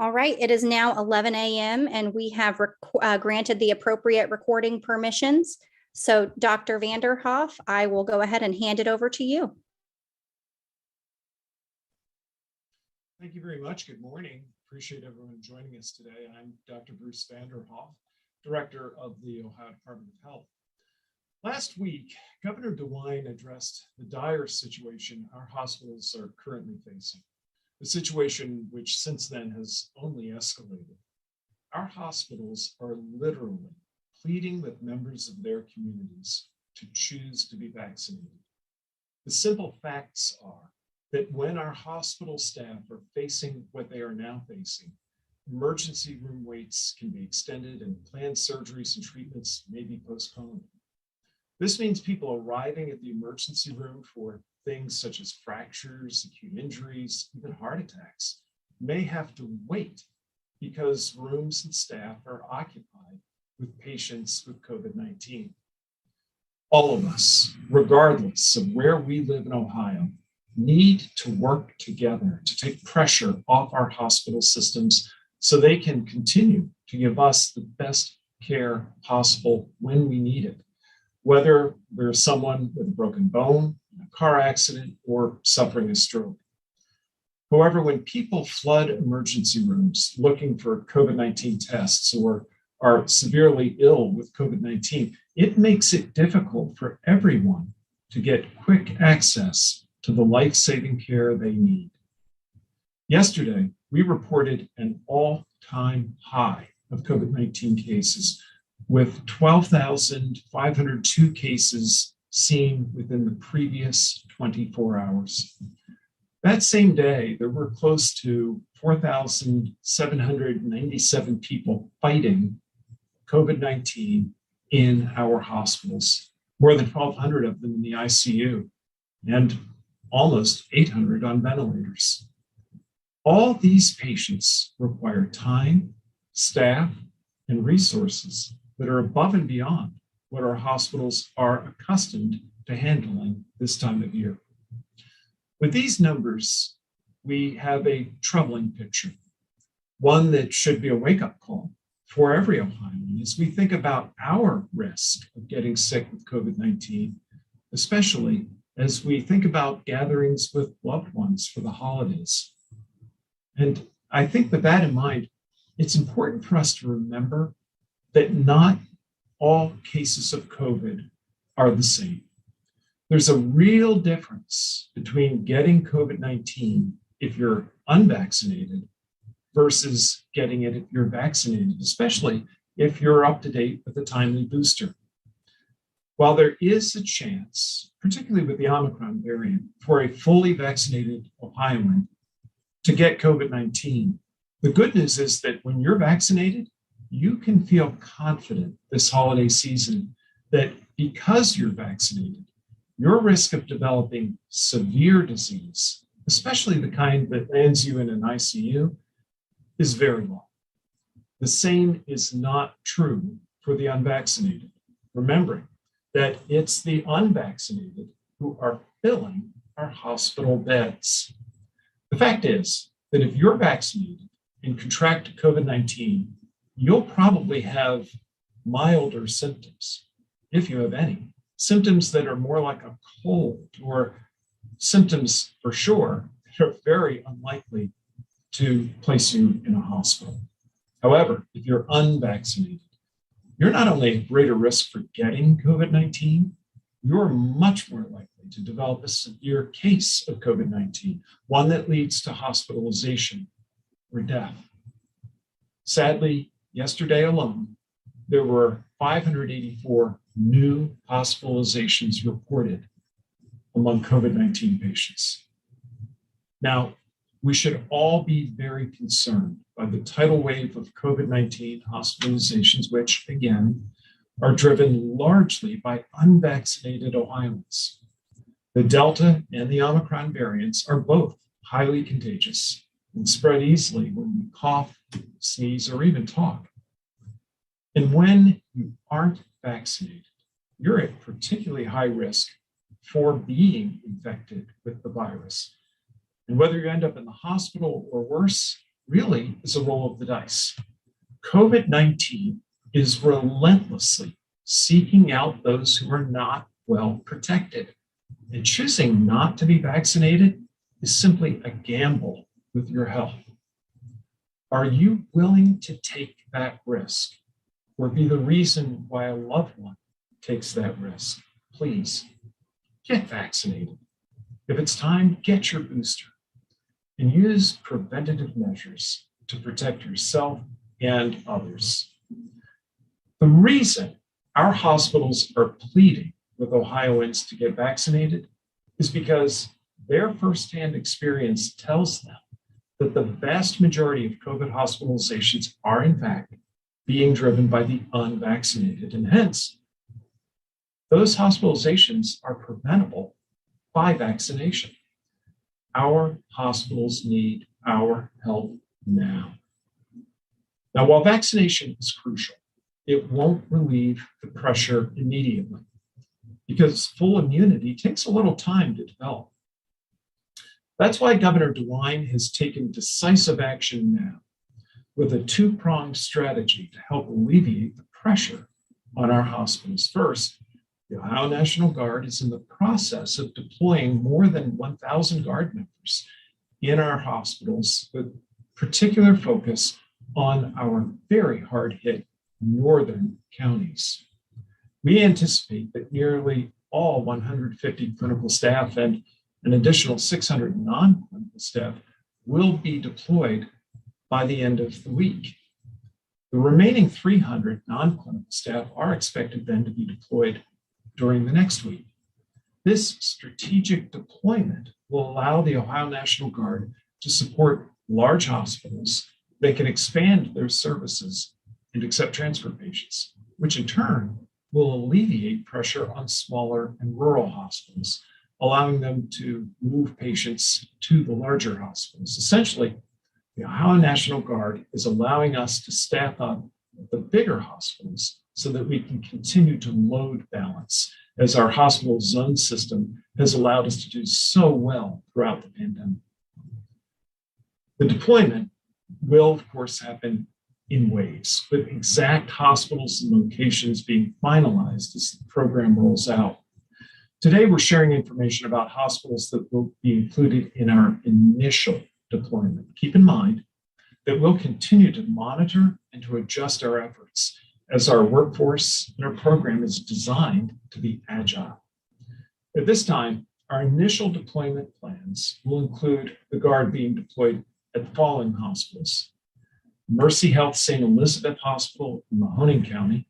All right, it is now 11 a.m. and we have granted the appropriate recording permissions. So Dr. Vanderhoff, I will go ahead and hand it over to you. Thank you very much. Good morning. Appreciate everyone joining us today. I'm Dr. Bruce Vanderhoff, Director of the Ohio Department of Health. Last week, Governor DeWine addressed the dire situation our hospitals are currently facing, a situation which since then has only escalated. Our hospitals are literally pleading with members of their communities to choose to be vaccinated. The simple facts are that when our hospital staff are facing what they are now facing, emergency room waits can be extended and planned surgeries and treatments may be postponed. This means people arriving at the emergency room for things such as fractures, acute injuries, even heart attacks, may have to wait because rooms and staff are occupied with patients with COVID-19. All of us, regardless of where we live in Ohio, need to work together to take pressure off our hospital systems so they can continue to give us the best care possible when we need it, whether we're someone with a broken bone, a car accident, or suffering a stroke. However, when people flood emergency rooms looking for COVID-19 tests or are severely ill with COVID-19, it makes it difficult for everyone to get quick access to the life-saving care they need. Yesterday, we reported an all-time high of COVID-19 cases, with 12,502 cases seen within the previous 24 hours. That same day, there were close to 4,797 people fighting COVID-19 in our hospitals, more than 1,200 of them in the ICU, and almost 800 on ventilators. All these patients require time, staff, and resources that are above and beyond what our hospitals are accustomed to handling this time of year. With these numbers, we have a troubling picture, one that should be a wake-up call for every Ohioan as we think about our risk of getting sick with COVID-19, especially as we think about gatherings with loved ones for the holidays. And I think with that in mind, it's important for us to remember that not all cases of COVID are the same. There's a real difference between getting COVID-19 if you're unvaccinated versus getting it if you're vaccinated, especially if you're up to date with a timely booster. While there is a chance, particularly with the Omicron variant, for a fully vaccinated Ohioan to get COVID-19, the good news is that when you're vaccinated, you can feel confident this holiday season that because you're vaccinated, your risk of developing severe disease, especially the kind that lands you in an ICU, is very low. The same is not true for the unvaccinated, remembering that it's the unvaccinated who are filling our hospital beds. The fact is that if you're vaccinated and contract COVID-19, you'll probably have milder symptoms, if you have any, symptoms that are more like a cold or symptoms for sure that are very unlikely to place you in a hospital. However, if you're unvaccinated, you're not only at greater risk for getting COVID-19, you're much more likely to develop a severe case of COVID-19, one that leads to hospitalization or death. Sadly, yesterday alone, there were 584 new hospitalizations reported among COVID-19 patients. Now, we should all be very concerned by the tidal wave of COVID-19 hospitalizations, which, again, are driven largely by unvaccinated Ohioans. The Delta and the Omicron variants are both highly contagious and spread easily when we cough, sneeze, or even talk. And when you aren't vaccinated, you're at particularly high risk for being infected with the virus. And whether you end up in the hospital or worse, really is a roll of the dice. COVID-19 is relentlessly seeking out those who are not well protected. And choosing not to be vaccinated is simply a gamble with your health. Are you willing to take that risk or be the reason why a loved one takes that risk? Please get vaccinated. If it's time, get your booster and use preventative measures to protect yourself and others. The reason our hospitals are pleading with Ohioans to get vaccinated is because their firsthand experience tells them that the vast majority of COVID hospitalizations are, in fact, being driven by the unvaccinated. And hence, those hospitalizations are preventable by vaccination. Our hospitals need our help now. Now, while vaccination is crucial, it won't relieve the pressure immediately because full immunity takes a little time to develop. That's why Governor DeWine has taken decisive action now with a two-pronged strategy to help alleviate the pressure on our hospitals. First, the Ohio National Guard is in the process of deploying more than 1,000 Guard members in our hospitals with particular focus on our very hard-hit northern counties. We anticipate that nearly all 150 clinical staff and an additional 600 non-clinical staff will be deployed by the end of the week. The remaining 300 non-clinical staff are expected then to be deployed during the next week. This strategic deployment will allow the Ohio National Guard to support large hospitals that can expand their services and accept transfer patients, which in turn will alleviate pressure on smaller and rural hospitals, allowing them to move patients to the larger hospitals. Essentially, the Ohio National Guard is allowing us to staff up the bigger hospitals so that we can continue to load balance, as our hospital zone system has allowed us to do so well throughout the pandemic. The deployment will, of course, happen in waves, with exact hospitals and locations being finalized as the program rolls out. Today, we're sharing information about hospitals that will be included in our initial deployment. Keep in mind that we'll continue to monitor and to adjust our efforts as our workforce and our program is designed to be agile. At this time, our initial deployment plans will include the Guard being deployed at the following hospitals: Mercy Health St. Elizabeth Hospital in Mahoning County,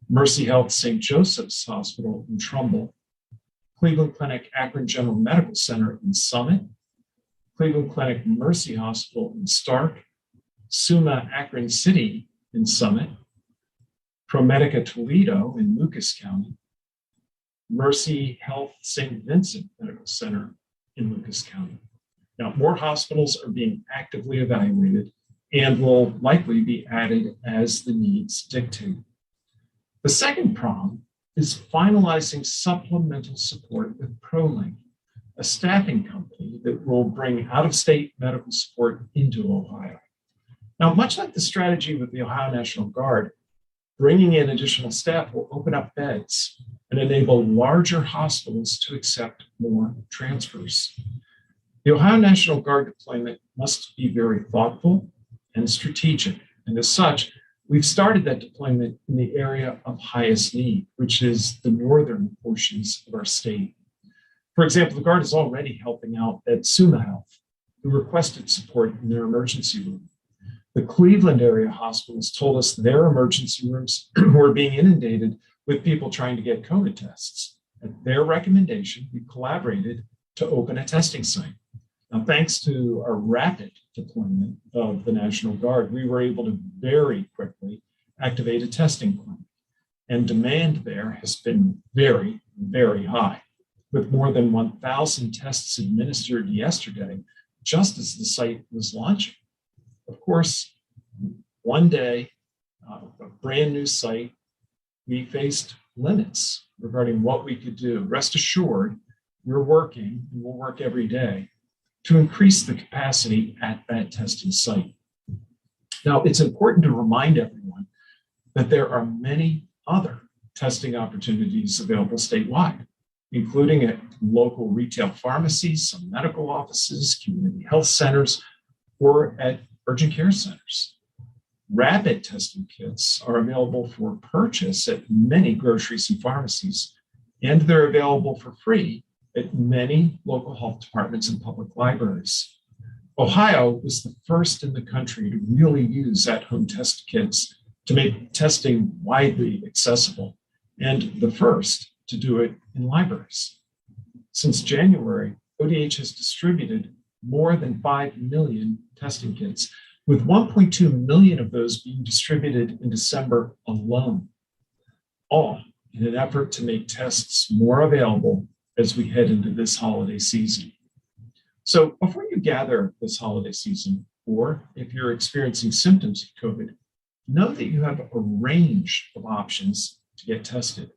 Mercy Health St. Joseph's Hospital in Trumbull, Cleveland Clinic Akron General Medical Center in Summit, Cleveland Clinic Mercy Hospital in Stark, Summa Akron City in Summit, ProMedica Toledo in Lucas County, Mercy Health St. Vincent Medical Center in Lucas County. Now, more hospitals are being actively evaluated and will likely be added as the needs dictate. The second prong is finalizing supplemental support with ProLink, a staffing company that will bring out-of-state medical support into Ohio. Now, much like the strategy with the Ohio National Guard, bringing in additional staff will open up beds and enable larger hospitals to accept more transfers. The Ohio National Guard deployment must be very thoughtful and strategic, and as such, we've started that deployment in the area of highest need, which is the northern portions of our state. For example, the Guard is already helping out at Summa Health, who requested support in their emergency room. The Cleveland area hospitals told us their emergency rooms were being inundated with people trying to get COVID tests. At their recommendation, we collaborated to open a testing site. Now, thanks to our rapid deployment of the National Guard, we were able to very quickly activate a testing clinic. And demand there has been very, very high, with more than 1,000 tests administered yesterday, just as the site was launching. Of course, one day, a brand new site, we faced limits regarding what we could do. Rest assured, we're working, and we'll work every day to increase the capacity at that testing site. Now, it's important to remind everyone that there are many other testing opportunities available statewide, including at local retail pharmacies, some medical offices, community health centers, or at urgent care centers. Rapid testing kits are available for purchase at many groceries and pharmacies, and they're available for free at many local health departments and public libraries. Ohio was the first in the country to really use at-home test kits to make testing widely accessible, and the first to do it in libraries. Since January, ODH has distributed more than 5 million testing kits, with 1.2 million of those being distributed in December alone, all in an effort to make tests more available as we head into this holiday season. So before you gather this holiday season, or if you're experiencing symptoms of COVID, know that you have a range of options to get tested.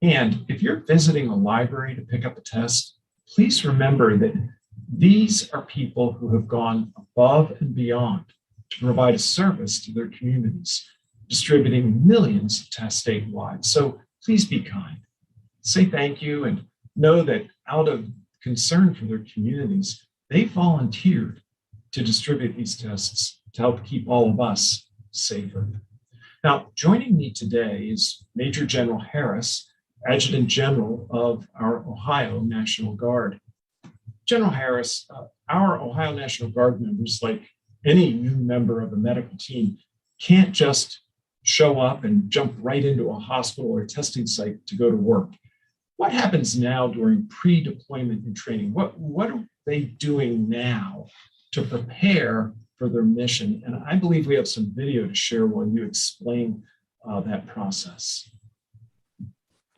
And if you're visiting a library to pick up a test, please remember that these are people who have gone above and beyond to provide a service to their communities, distributing millions of tests statewide. So please be kind. Say thank you and know that out of concern for their communities, they volunteered to distribute these tests to help keep all of us safer. Now, joining me today is Major General Harris, Adjutant General of our Ohio National Guard. General Harris, our Ohio National Guard members, like any new member of a medical team, can't just show up and jump right into a hospital or a testing site to go to work. What happens now during pre-deployment and training? What are they doing now to prepare for their mission? And I believe we have some video to share while you explain that process.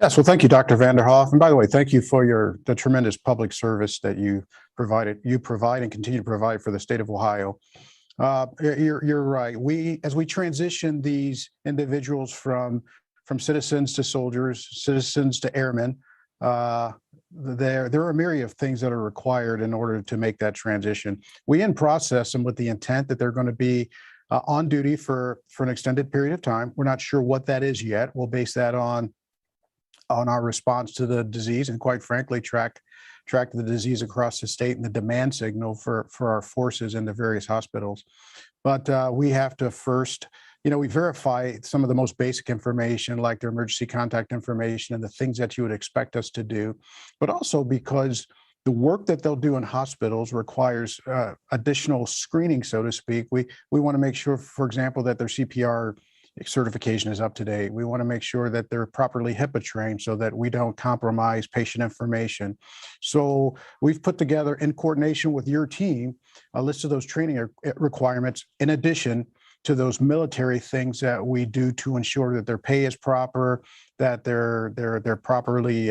Yes, well, thank you, Dr. Vanderhoff. And by the way, thank you for the tremendous public service that you provide and continue to provide for the state of Ohio. You're right. As we transition these individuals from citizens to soldiers, citizens to airmen, there are a myriad of things that are required in order to make that transition. We process them with the intent that they're going to be on duty for an extended period of time. We're not sure what that is yet. We'll base that on our response to the disease, and quite frankly, track the disease across the state and the demand signal for our forces in the various hospitals. But we have to first, we verify some of the most basic information, like their emergency contact information and the things that you would expect us to do, but also because the work that they'll do in hospitals requires additional screening, so to speak. We want to make sure, for example, that their CPR certification is up to date. We want to make sure that they're properly HIPAA trained so that we don't compromise patient information. So we've put together, in coordination with your team, a list of those training requirements, in addition to those military things that we do to ensure that their pay is proper, that they're properly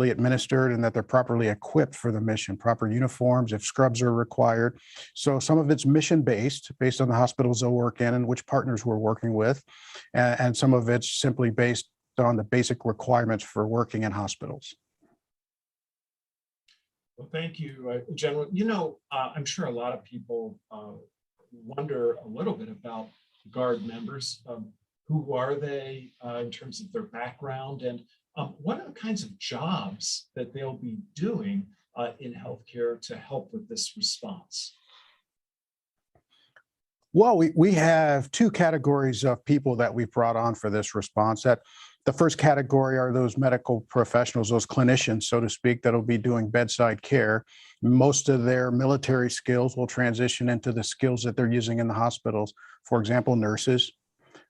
administered, and that they're properly equipped for the mission, proper uniforms if scrubs are required. So some of it's mission-based, based on the hospitals they'll work in and which partners we're working with. And some of it's simply based on the basic requirements for working in hospitals. Well, thank you, General. I'm sure a lot of people wonder a little bit about Guard members. Who are they in terms of their background, and what are the kinds of jobs that they'll be doing in healthcare to help with this response? Well, we have two categories of people that we've brought on for this response. That the first category are those medical professionals, those clinicians, so to speak, that'll be doing bedside care. Most of their military skills will transition into the skills that they're using in the hospitals. For example, nurses,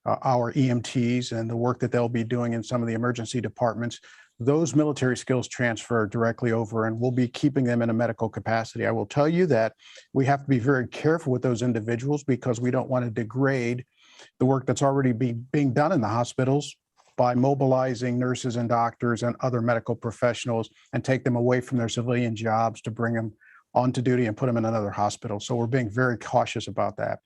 our EMTs, and the work that they'll be doing in some of the emergency departments. Those military skills transfer directly over, and we'll be keeping them in a medical capacity. I will tell you that we have to be very careful with those individuals because we don't want to degrade the work that's already being done in the hospitals by mobilizing nurses and doctors and other medical professionals and take them away from their civilian jobs to bring them onto duty and put them in another hospital. So we're being very cautious about that.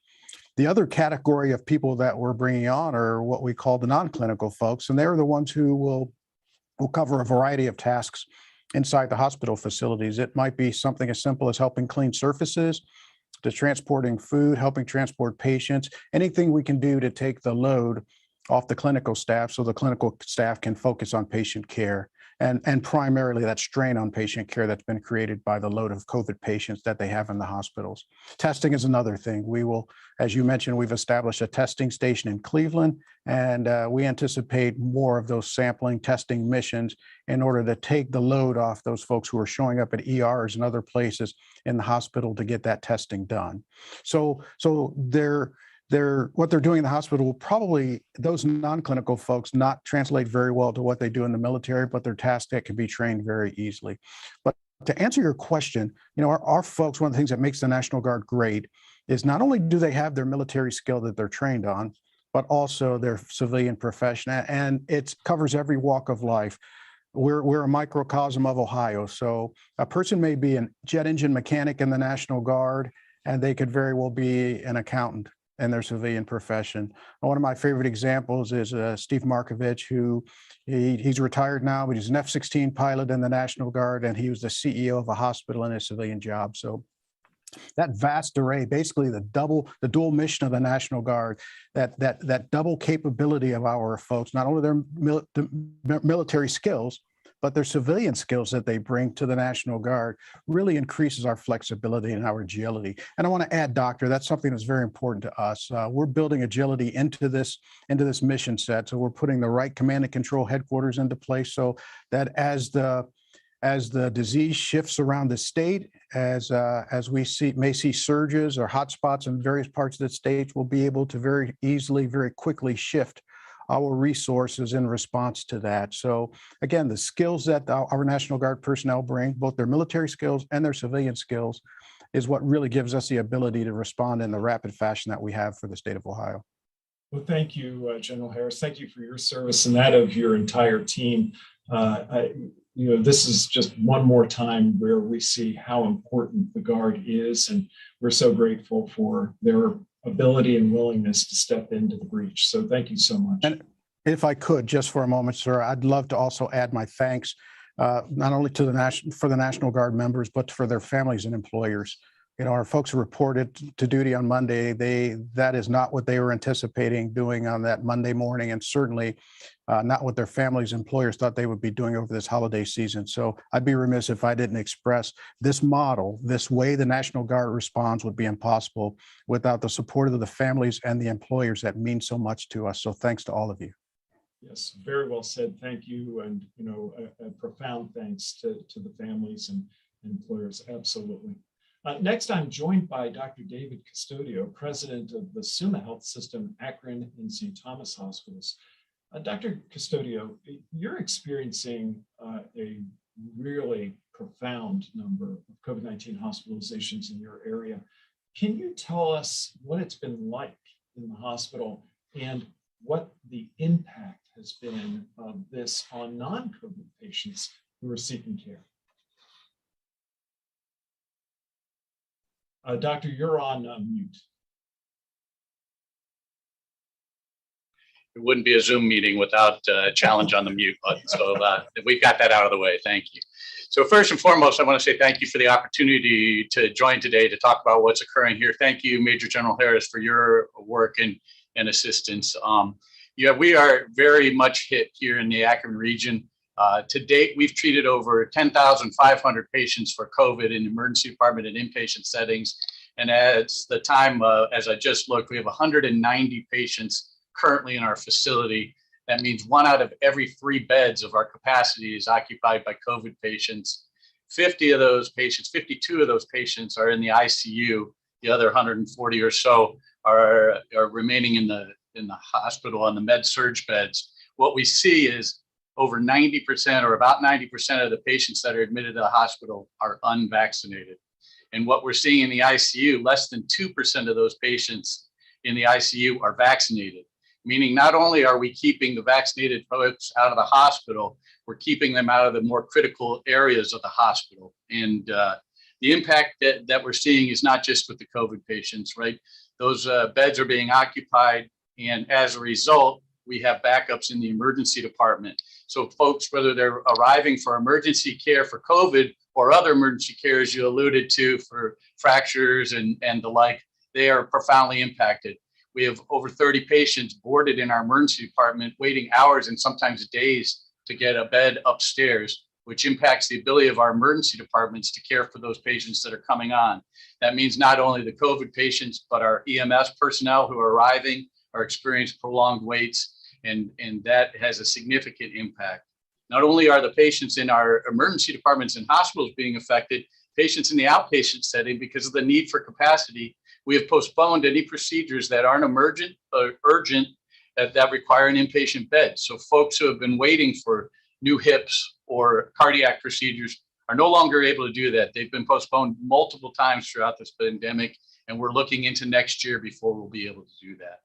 The other category of people that we're bringing on are what we call the non-clinical folks, and they're the ones who will cover a variety of tasks inside the hospital facilities. It might be something as simple as helping clean surfaces, to transporting food, helping transport patients, anything we can do to take the load off the clinical staff so the clinical staff can focus on patient care and primarily that strain on patient care that's been created by the load of COVID patients that they have in the hospitals. Testing is another thing. We will, as you mentioned, we've established a testing station in Cleveland, and we anticipate more of those sampling testing missions in order to take the load off those folks who are showing up at ERs and other places in the hospital to get that testing done. So what they're doing in the hospital will probably, those non-clinical folks, not translate very well to what they do in the military, but they're tasks that can be trained very easily. But to answer your question, our folks, one of the things that makes the National Guard great is not only do they have their military skill that they're trained on, but also their civilian profession, and it covers every walk of life. We're a microcosm of Ohio, so a person may be a jet engine mechanic in the National Guard, and they could very well be an accountant in their civilian profession. One of my favorite examples is Steve Markovich, who he's retired now, but he's an F-16 pilot in the National Guard, and he was the CEO of a hospital in his civilian job. So that vast array, basically the dual mission of the National Guard, that double capability of our folks, not only their military skills, but their civilian skills that they bring to the National Guard really increases our flexibility and our agility. And I want to add, Doctor, that's something that's very important to us. We're building agility into this mission set. So we're putting the right command and control headquarters into place so that as the disease shifts around the state, as we may see surges or hotspots in various parts of the state, we'll be able to very easily, very quickly shift our resources in response to that. So again, the skills that our National Guard personnel bring, both their military skills and their civilian skills, is what really gives us the ability to respond in the rapid fashion that we have for the state of Ohio. Well, thank you, General Harris. Thank you for your service and that of your entire team. This is just one more time where we see how important the Guard is, and we're so grateful for their ability and willingness to step into the breach. So thank you so much. And if I could, just for a moment, sir, I'd love to also add my thanks, not only to the National Guard members, but for their families and employers. Our folks who reported to duty on Monday, that is not what they were anticipating doing on that Monday morning, and certainly not what their families, employers thought they would be doing over this holiday season. So I'd be remiss if I didn't express this model, this way the National Guard responds would be impossible without the support of the families and the employers that mean so much to us. So thanks to all of you. Yes, very well said. Thank you. And, a profound thanks to the families and employers. Absolutely. Next, I'm joined by Dr. David Custodio, president of the Summa Health System, Akron and St. Thomas Hospitals. Dr. Custodio, you're experiencing a really profound number of COVID-19 hospitalizations in your area. Can you tell us what it's been like in the hospital and what the impact has been of this on non-COVID patients who are seeking care? Doctor, you're on mute. It wouldn't be a Zoom meeting without a challenge on the mute button. So we've got that out of the way. Thank you. So first and foremost, I want to say thank you for the opportunity to join today to talk about what's occurring here. Thank you, Major General Harris, for your work and assistance. We are very much hit here in the Akron region. To date, we've treated over 10,500 patients for COVID in emergency department and inpatient settings. And as I just looked, we have 190 patients currently in our facility. That means 1 out of every 3 beds of our capacity is occupied by COVID patients. 52 of those patients are in the ICU. The other 140 or so are remaining in the hospital on the med surge beds. What we see is over 90% or about 90% of the patients that are admitted to the hospital are unvaccinated. And what we're seeing in the ICU, less than 2% of those patients in the ICU are vaccinated, meaning not only are we keeping the vaccinated folks out of the hospital, we're keeping them out of the more critical areas of the hospital. And the impact that we're seeing is not just with the COVID patients, right? Those beds are being occupied, and as a result, we have backups in the emergency department. So folks, whether they're arriving for emergency care for COVID or other emergency care, as you alluded to, for fractures and the like, they are profoundly impacted. We have over 30 patients boarded in our emergency department, waiting hours and sometimes days to get a bed upstairs, which impacts the ability of our emergency departments to care for those patients that are coming on. That means not only the COVID patients, but our EMS personnel who are arriving are experiencing prolonged waits, and that has a significant impact. Not only are the patients in our emergency departments and hospitals being affected, patients in the outpatient setting, because of the need for capacity, we have postponed any procedures that aren't emergent or urgent that require an inpatient bed. So folks who have been waiting for new hips or cardiac procedures are no longer able to do that. They've been postponed multiple times throughout this pandemic, and we're looking into next year before we'll be able to do that.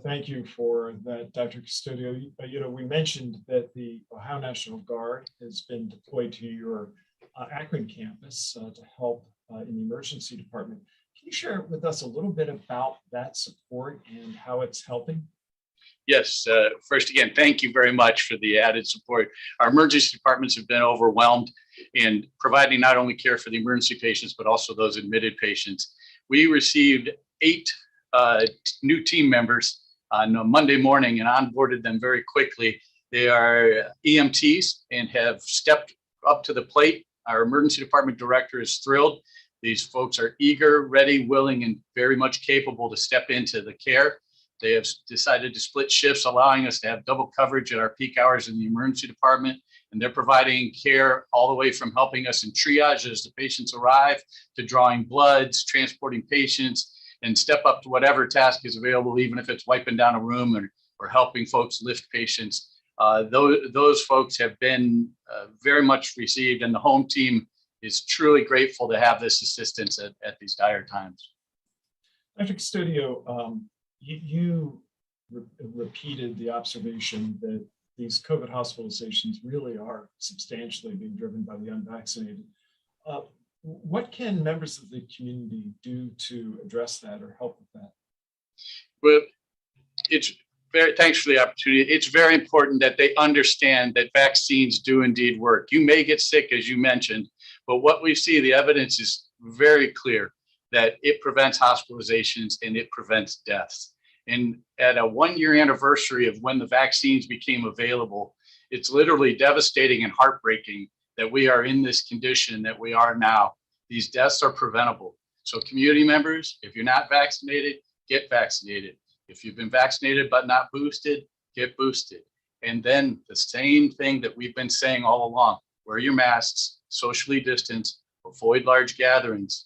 Thank you for that, Dr. Custodio. We mentioned that the Ohio National Guard has been deployed to your Akron campus to help in the emergency department. Can you share with us a little bit about that support and how it's helping? Yes. First, again, thank you very much for the added support. Our emergency departments have been overwhelmed in providing not only care for the emergency patients, but also those admitted patients. We received 8 new team members on a Monday morning and onboarded them very quickly. They are EMTs and have stepped up to the plate. Our emergency department director is thrilled. These folks are eager, ready, willing, and very much capable to step into the care. They have decided to split shifts, allowing us to have double coverage at our peak hours in the emergency department. And they're providing care all the way from helping us in triage as the patients arrive, to drawing bloods, transporting patients, and step up to whatever task is available, even if it's wiping down a room or helping folks lift patients. Those folks have been very much received, and the home team is truly grateful to have this assistance at these dire times. Dr. Custodio, you repeated the observation that these COVID hospitalizations really are substantially being driven by the unvaccinated. What can members of the community do to address that or help with that? Well, thanks for the opportunity. It's very important that they understand that vaccines do indeed work. You may get sick, as you mentioned, but what we see, the evidence is very clear that it prevents hospitalizations and it prevents deaths. And at a 1-year anniversary of when the vaccines became available, it's literally devastating and heartbreaking that we are in this condition that we are now. These deaths are preventable. So community members, if you're not vaccinated, get vaccinated. If you've been vaccinated but not boosted, get boosted. And then the same thing that we've been saying all along: wear your masks, socially distance, avoid large gatherings.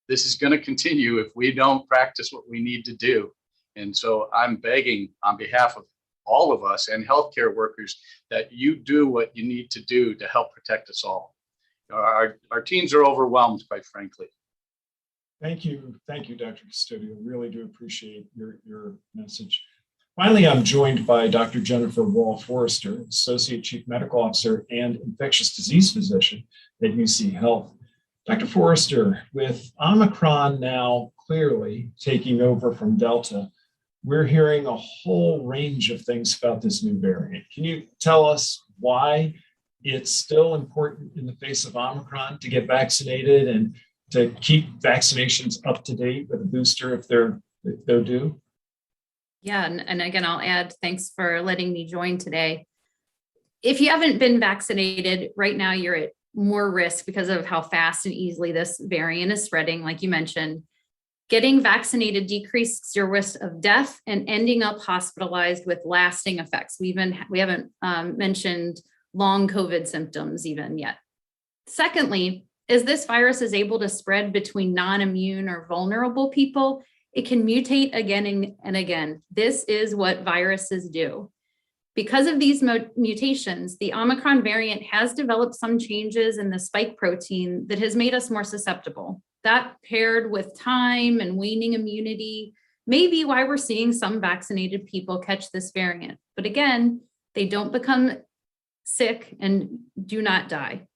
This is going to continue if we don't practice what we need to do. And so I'm begging on behalf of all of us and healthcare workers that you do what you need to do to help protect us all. Our teams are overwhelmed, quite frankly. Thank you, Dr. Custodio. Really do appreciate your message. Finally, I'm joined by Dr. Jennifer Wall-Forrester, Associate Chief Medical Officer and Infectious Disease Physician at UC Health. Dr. Forrester, with Omicron now clearly taking over from Delta, we're hearing a whole range of things about this new variant. Can you tell us why it's still important in the face of Omicron to get vaccinated and to keep vaccinations up to date with a booster if they're due? Yeah, and again, I'll add, thanks for letting me join today. If you haven't been vaccinated, right now you're at more risk because of how fast and easily this variant is spreading, like you mentioned. Getting vaccinated decreases your risk of death and ending up hospitalized with lasting effects. We haven't mentioned long COVID symptoms even yet. Secondly, as this virus is able to spread between non-immune or vulnerable people, it can mutate again and again. This is what viruses do. Because of these mutations, the Omicron variant has developed some changes in the spike protein that has made us more susceptible. That, paired with time and waning immunity, may be why we're seeing some vaccinated people catch this variant. But again, they don't become sick and do not die.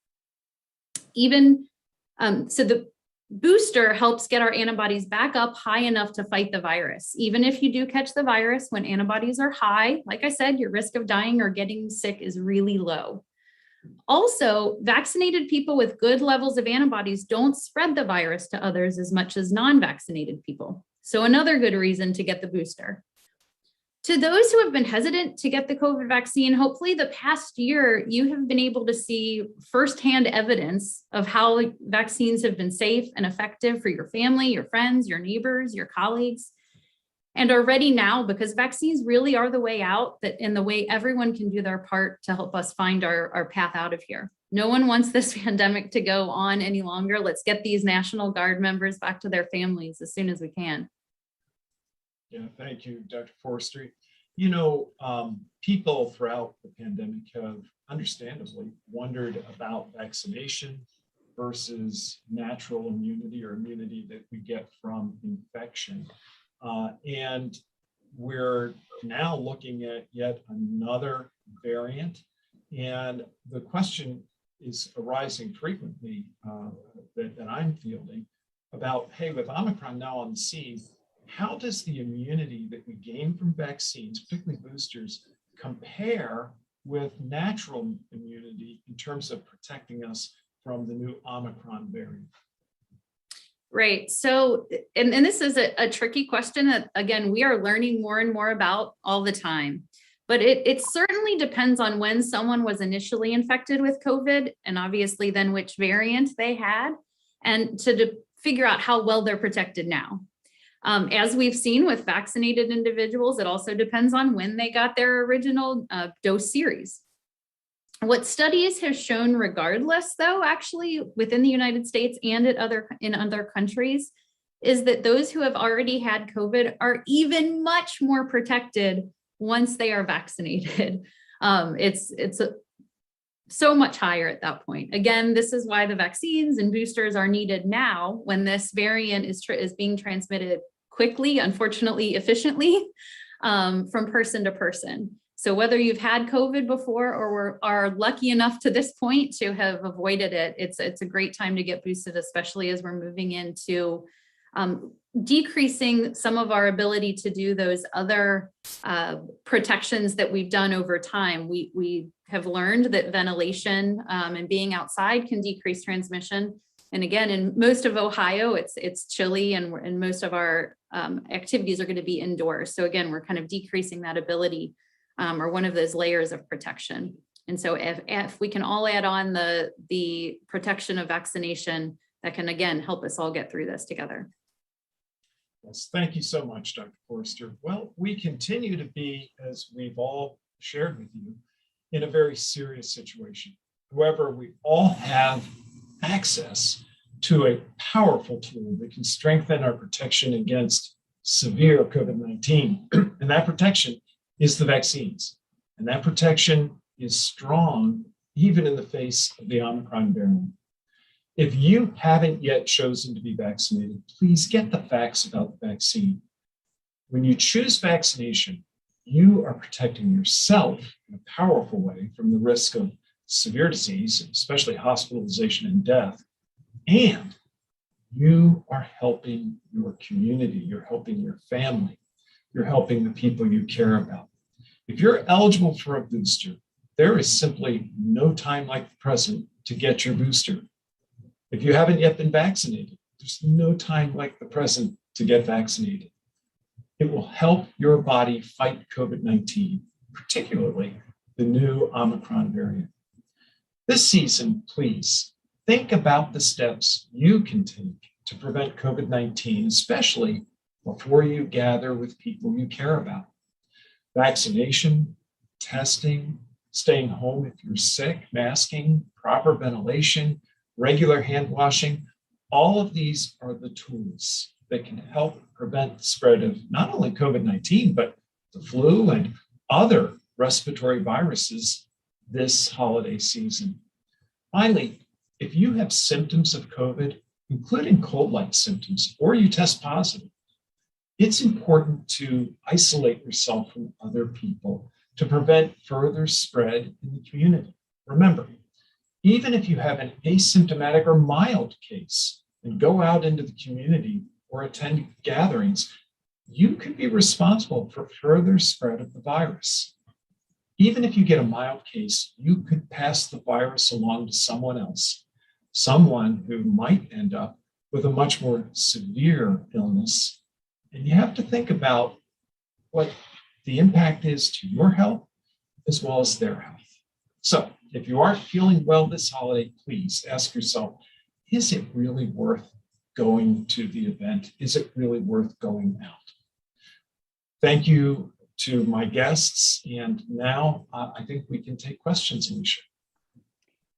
So the booster helps get our antibodies back up high enough to fight the virus. Even if you do catch the virus, when antibodies are high, like I said, your risk of dying or getting sick is really low. Also, vaccinated people with good levels of antibodies don't spread the virus to others as much as non-vaccinated people. So another good reason to get the booster. To those who have been hesitant to get the COVID vaccine, hopefully the past year you have been able to see firsthand evidence of how vaccines have been safe and effective for your family, your friends, your neighbors, your colleagues, and are ready now because vaccines really are the way out, that in the way everyone can do their part to help us find our path out of here. No one wants this pandemic to go on any longer. Let's get these National Guard members back to their families as soon as we can. Yeah, thank you, Dr. Forster. You know, people throughout the pandemic have understandably wondered about vaccination versus natural immunity or immunity that we get from infection. And we're now looking at yet another variant. And the question is arising frequently that I'm fielding about, hey, with Omicron now on the scene, how does the immunity that we gain from vaccines, particularly boosters, compare with natural immunity in terms of protecting us from the new Omicron variant? Right. So, and this is a tricky question that, again, we are learning more and more about all the time. But it certainly depends on when someone was initially infected with COVID, and obviously then which variant they had, and to figure out how well they're protected now. As we've seen with vaccinated individuals, it also depends on when they got their original dose series. What studies have shown regardless, though, actually within the United States and in other countries, is that those who have already had COVID are even much more protected once they are vaccinated. It's so much higher at that point. Again, this is why the vaccines and boosters are needed now when this variant is being transmitted quickly, unfortunately, efficiently, from person to person. So whether you've had COVID before or are lucky enough to this point to have avoided it, it's a great time to get boosted, especially as we're moving into decreasing some of our ability to do those other protections that we've done over time. We have learned that ventilation and being outside can decrease transmission. And again, in most of Ohio, it's chilly, and most of our activities are going to be indoors. So again, we're kind of decreasing that ability or one of those layers of protection. And so if we can all add on the protection of vaccination, that can again help us all get through this together. Yes, thank you so much, Dr. Forster. Well, we continue to be, as we've all shared with you, in a very serious situation. However, we all have access to a powerful tool that can strengthen our protection against severe COVID-19. And that protection is the vaccines. And that protection is strong even in the face of the Omicron variant. If you haven't yet chosen to be vaccinated, please get the facts about the vaccine. When you choose vaccination, you are protecting yourself in a powerful way from the risk of severe disease, especially hospitalization and death. And you are helping your community, you're helping your family, you're helping the people you care about. If you're eligible for a booster, there is simply no time like the present to get your booster. If you haven't yet been vaccinated, there's no time like the present to get vaccinated. It will help your body fight COVID-19, particularly the new Omicron variant. This season, please think about the steps you can take to prevent COVID-19, especially before you gather with people you care about. Vaccination, testing, staying home if you're sick, masking, proper ventilation, regular hand washing, all of these are the tools that can help prevent the spread of not only COVID-19, but the flu and other respiratory viruses this holiday season. Finally, if you have symptoms of COVID, including cold-like symptoms, or you test positive, it's important to isolate yourself from other people to prevent further spread in the community. Remember, even if you have an asymptomatic or mild case and go out into the community or attend gatherings, you could be responsible for further spread of the virus. even if you get a mild case, you could pass the virus along to someone else, someone who might end up with a much more severe illness. And you have to think about what the impact is to your health as well as their health. So if you aren't feeling well this holiday, please ask yourself, is it really worth going to the event? Is it really worth going out? Thank you to my guests. And now I think we can take questions, Alicia.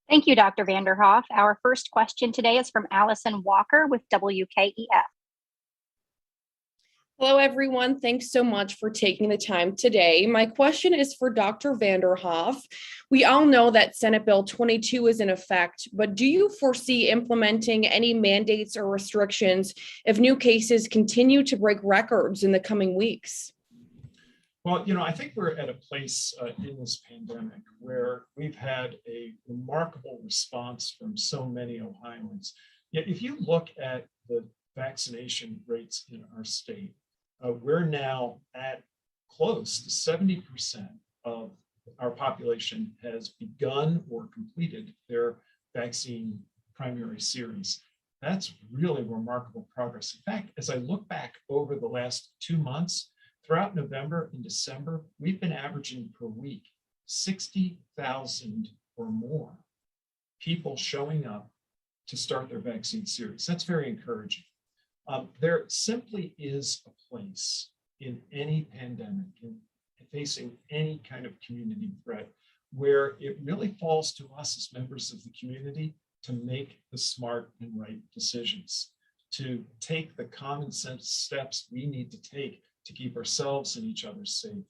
Thank you, Dr. Vanderhoff. Our first question today is from Allison Walker with WKEF. Hello, everyone. Thanks so much for taking the time today. My question is for Dr. Vanderhoff. We all know that Senate Bill 22 is in effect, but do you foresee implementing any mandates or restrictions if new cases continue to break records in the coming weeks? Well, I think we're at a place in this pandemic where we've had a remarkable response from so many Ohioans. Yet, if you look at the vaccination rates in our state, we're now at close to 70% of our population has begun or completed their vaccine primary series. That's really remarkable progress. In fact, as I look back over the last 2 months, throughout November and December, we've been averaging per week 60,000 or more people showing up to start their vaccine series. That's very encouraging. There simply is a place in any pandemic and facing any kind of community threat where it really falls to us as members of the community to make the smart and right decisions, to take the common sense steps we need to take to keep ourselves and each other safe.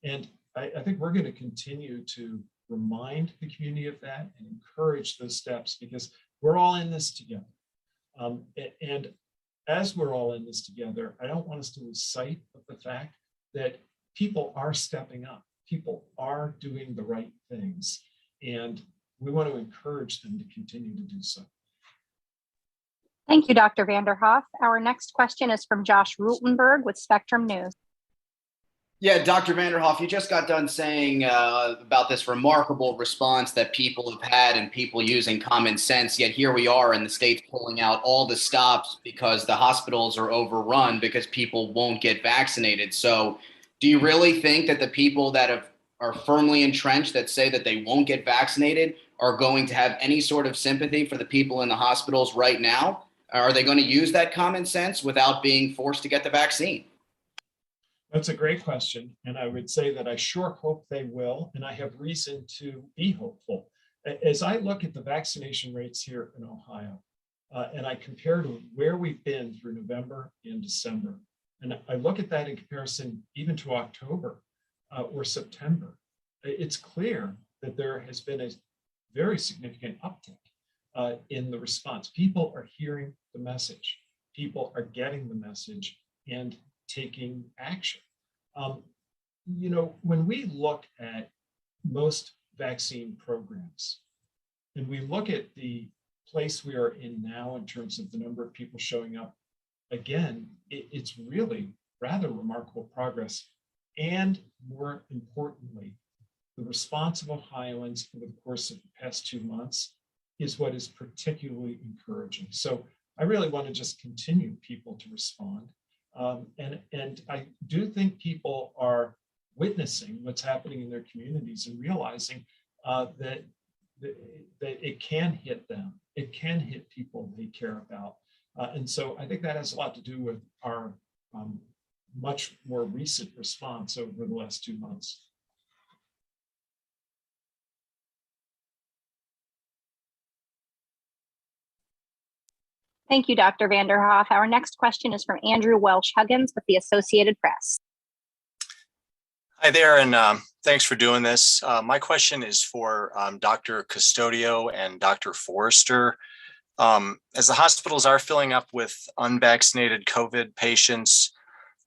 And I think we're going to continue to remind the community of that and encourage those steps because we're all in this together. And as we're all in this together, I don't want us to lose sight of the fact that people are stepping up. People are doing the right things. And we want to encourage them to continue to do so. Thank you, Dr. Vanderhoff. Our next question is from Josh Rutenberg with Spectrum News. Yeah, Dr. Vanderhoff, you just got done saying about this remarkable response that people have had and people using common sense, yet here we are and the state's pulling out all the stops because the hospitals are overrun because people won't get vaccinated. So do you really think that the people that are firmly entrenched that say that they won't get vaccinated are going to have any sort of sympathy for the people in the hospitals right now? Are they going to use that common sense without being forced to get the vaccine? That's a great question. And I would say that I sure hope they will. And I have reason to be hopeful. As I look at the vaccination rates here in Ohio, and I compare to where we've been through November and December, and I look at that in comparison even to October or September, it's clear that there has been a very significant uptick in the response. People are hearing the message. People are getting the message and taking action. When we look at most vaccine programs and we look at the place we are in now in terms of the number of people showing up, again, it's really rather remarkable progress. And more importantly, the response of Ohioans over the course of the past 2 months is what is particularly encouraging. So I really want to just continue people to respond. And I do think people are witnessing what's happening in their communities and realizing that it can hit them. It can hit people they care about. And so I think that has a lot to do with our much more recent response over the last 2 months. Thank you, Dr. Vanderhoff. Our next question is from Andrew Welsh Huggins with the Associated Press. Hi there, and thanks for doing this. My question is for Dr. Custodio and Dr. Forrester. As the hospitals are filling up with unvaccinated COVID patients,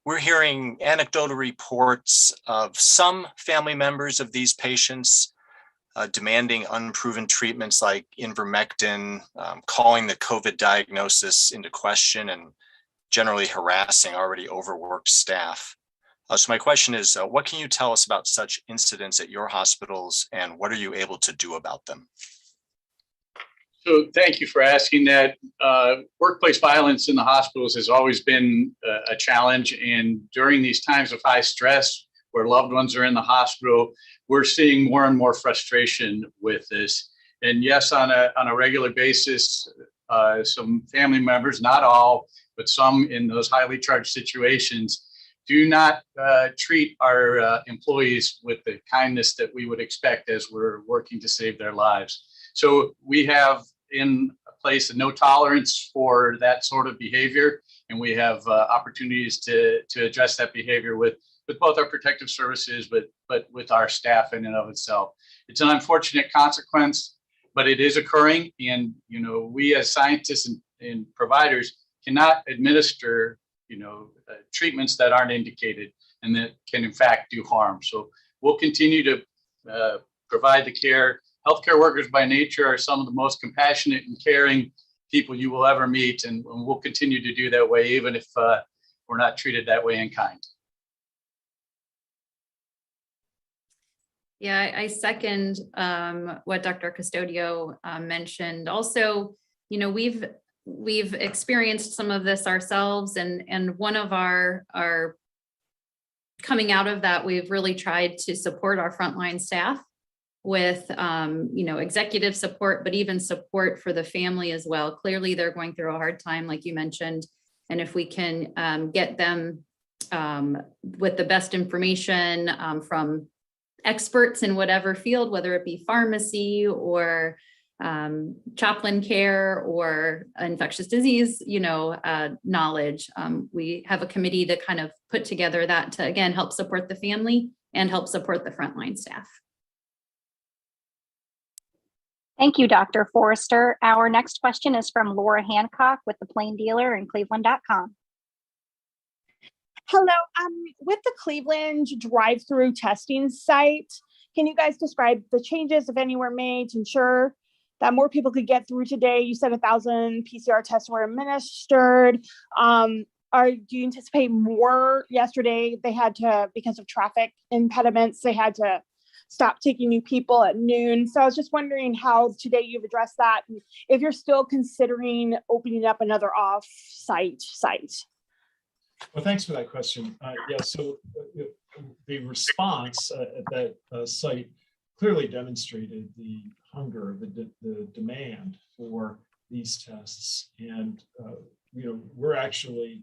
we're hearing anecdotal reports of some family members of these patients demanding unproven treatments like ivermectin, calling the COVID diagnosis into question, and generally harassing already overworked staff. So my question is, what can you tell us about such incidents at your hospitals, and what are you able to do about them? So thank you for asking that. Workplace violence in the hospitals has always been a challenge. And during these times of high stress, where loved ones are in the hospital, we're seeing more and more frustration with this. And yes, on a regular basis, some family members, not all, but some in those highly charged situations, do not treat our employees with the kindness that we would expect as we're working to save their lives. So we have in place a no tolerance for that sort of behavior, and we have opportunities to address that behavior with both our protective services, but with our staff in and of itself. It's an unfortunate consequence, but it is occurring, and we as scientists and providers cannot administer treatments that aren't indicated and that can in fact do harm. So we'll continue to provide the care. Healthcare workers by nature are some of the most compassionate and caring people you will ever meet, and we'll continue to do that way, even if we're not treated that way in kind. Yeah, I second what Dr. Custodio mentioned. Also, we've experienced some of this ourselves, and one of our coming out of that, we've really tried to support our frontline staff with executive support, but even support for the family as well. Clearly, they're going through a hard time, like you mentioned, and if we can get them with the best information from experts in whatever field, whether it be pharmacy or chaplain care or infectious disease, knowledge. We have a committee to kind of put together that to, again, help support the family and help support the frontline staff. Thank you, Dr. Forrester. Our next question is from Laura Hancock with the Plain Dealer and Cleveland.com. Hello, with the Cleveland drive-through testing site, can you guys describe the changes, if any, were made to ensure that more people could get through today? You said 1,000 PCR tests were administered. Do you anticipate more? Yesterday, they had to, because of traffic impediments, they had to stop taking new people at noon. So I was just wondering how today you've addressed that, and if you're still considering opening up another off-site site. Well, thanks for that question. So the response at that site clearly demonstrated the hunger, the demand for these tests. And, we're actually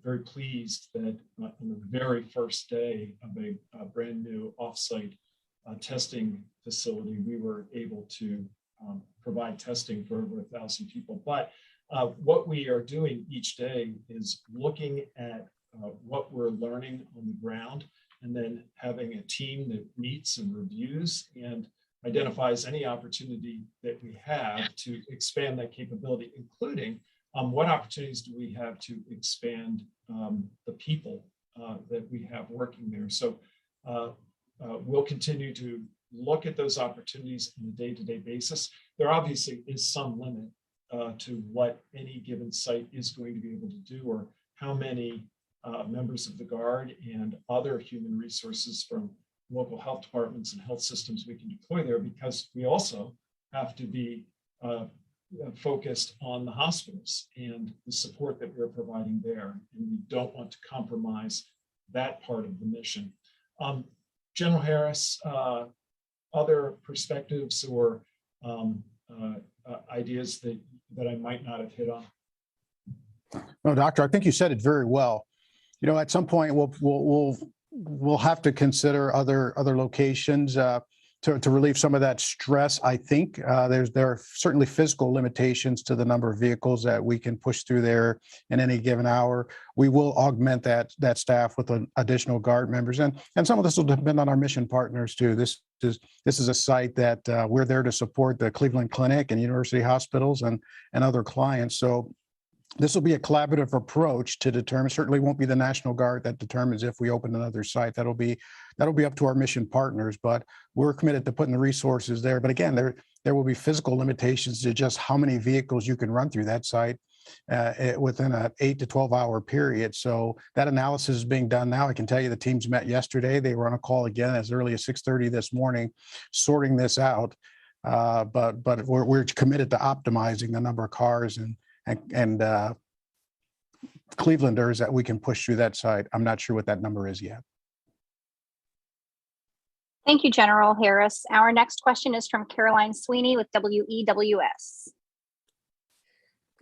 very pleased that on the very first day of a brand new offsite testing facility, we were able to provide testing for over 1,000 people. But what we are doing each day is looking at what we're learning on the ground, and then having a team that meets and reviews and identifies any opportunity that we have to expand that capability, including what opportunities do we have to expand the people that we have working there. So we'll continue to look at those opportunities on a day-to-day basis. There obviously is some limit to what any given site is going to be able to do, or how many members of the Guard and other human resources from local health departments and health systems we can deploy there, because we also have to be focused on the hospitals and the support that we're providing there. And we don't want to compromise that part of the mission. General Harris, other perspectives or ideas that I might not have hit on? No, Doctor, I think you said it very well. At some point we'll have to consider other locations to relieve some of that stress. I think there are certainly physical limitations to the number of vehicles that we can push through there in any given hour. We will augment that staff with additional Guard members, and some of this will depend on our mission partners too. This is a site that we're there to support the Cleveland Clinic and university hospitals and other clients. So this will be a collaborative approach to determine. Certainly won't be the National Guard that determines if we open another site. That'll be up to our mission partners, but we're committed to putting the resources there. But again, there will be physical limitations to just how many vehicles you can run through that site. within an 8 to 12 hour period. So that analysis is being done now. I can tell you the teams met yesterday. They were on a call again as early as 6:30 this morning, sorting this out. But we're committed to optimizing the number of cars and Clevelanders that we can push through that site. I'm not sure what that number is yet. Thank you, General Harris. Our next question is from Caroline Sweeney with WEWS.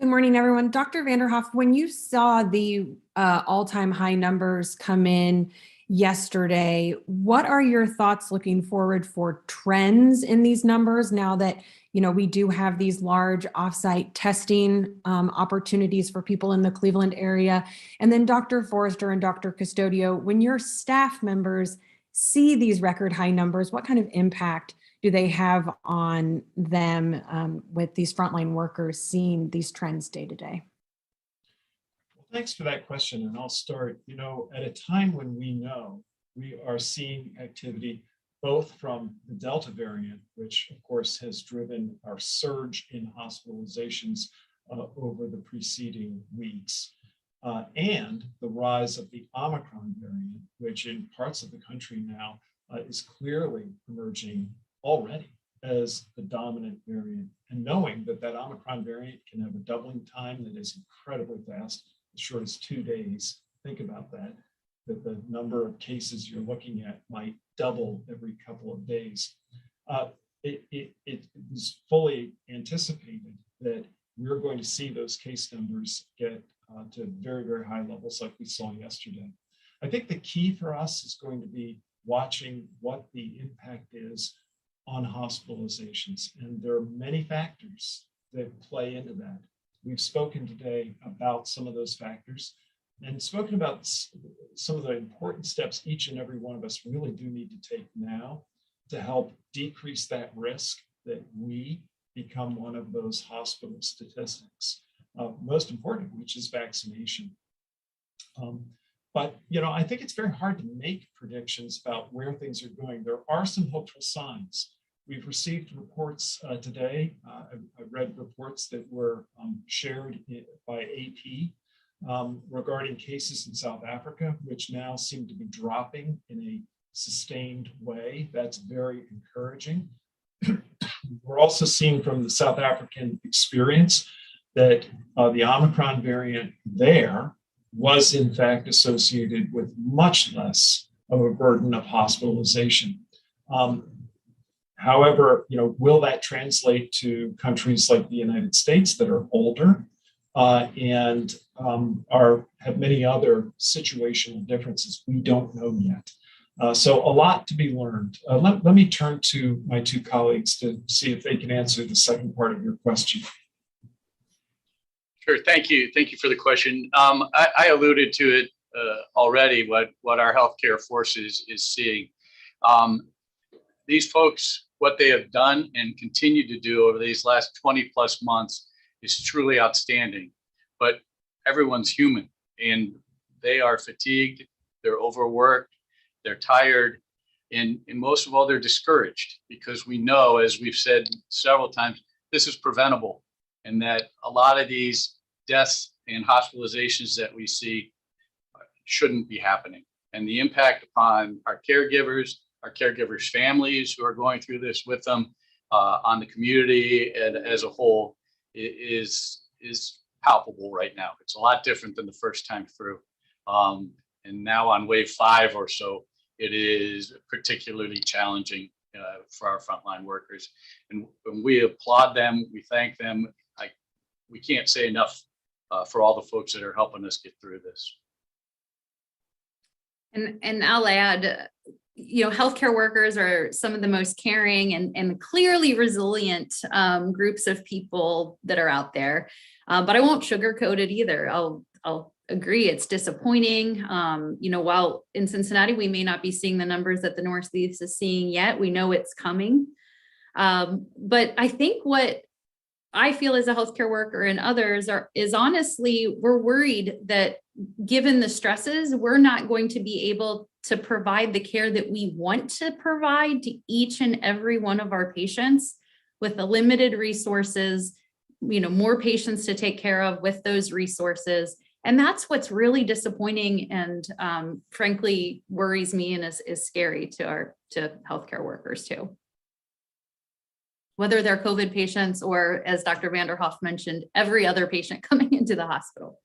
Good morning, everyone. Dr. Vanderhoff, when you saw the all-time high numbers come in yesterday, what are your thoughts looking forward for trends in these numbers now that we do have these large offsite testing opportunities for people in the Cleveland area? And then Dr. Forrester and Dr. Custodio, when your staff members see these record high numbers, what kind of impact do they have on them with these frontline workers seeing these trends day to day? Well, thanks for that question. And I'll start, at a time when we know we are seeing activity both from the Delta variant, which of course has driven our surge in hospitalizations over the preceding weeks, and the rise of the Omicron variant, which in parts of the country now is clearly emerging already as the dominant variant. And knowing that that Omicron variant can have a doubling time that is incredibly fast, as short as 2 days, think about that the number of cases you're looking at might double every couple of days. It was fully anticipated that we're going to see those case numbers get to very, very high levels like we saw yesterday. I think the key for us is going to be watching what the impact is on hospitalizations. And there are many factors that play into that. We've spoken today about some of those factors and spoken about some of the important steps each and every one of us really do need to take now to help decrease that risk that we become one of those hospital statistics. Most important, which is vaccination. But I think it's very hard to make predictions about where things are going. There are some hopeful signs. We've received reports today. I read reports that were shared by AP regarding cases in South Africa, which now seem to be dropping in a sustained way. That's very encouraging. We're also seeing from the South African experience that the Omicron variant there was in fact associated with much less of a burden of hospitalization. However, will that translate to countries like the United States that are older and have many other situational differences? We don't know yet. So a lot to be learned. Let me turn to my two colleagues to see if they can answer the second part of your question. Sure. Thank you. Thank you for the question. I alluded to it already, what our healthcare force is seeing. These folks, what they have done and continue to do over these last 20 plus months is truly outstanding. But everyone's human and they are fatigued, they're overworked, they're tired, and most of all, they're discouraged because we know, as we've said several times, this is preventable and that a lot of these deaths and hospitalizations that we see shouldn't be happening. And the impact upon our caregivers families who are going through this with them, on the community and as a whole is palpable right now. It's a lot different than the first time through. And now on wave 5 or so, it is particularly challenging for our frontline workers. And we applaud them, we thank them. We can't say enough for all the folks that are helping us get through this. And I'll add, healthcare workers are some of the most caring and clearly resilient groups of people that are out there. But I won't sugarcoat it either. I'll agree it's disappointing. While in Cincinnati, we may not be seeing the numbers that the Northeast is seeing yet, we know it's coming. But I think what I feel as a healthcare worker and others is honestly, we're worried that given the stresses, we're not going to be able to provide the care that we want to provide to each and every one of our patients with the limited resources more patients to take care of with those resources. And that's what's really disappointing and frankly worries me and is scary to healthcare workers too. Whether they're COVID patients or, as Dr. Vanderhoff mentioned, every other patient coming into the hospital.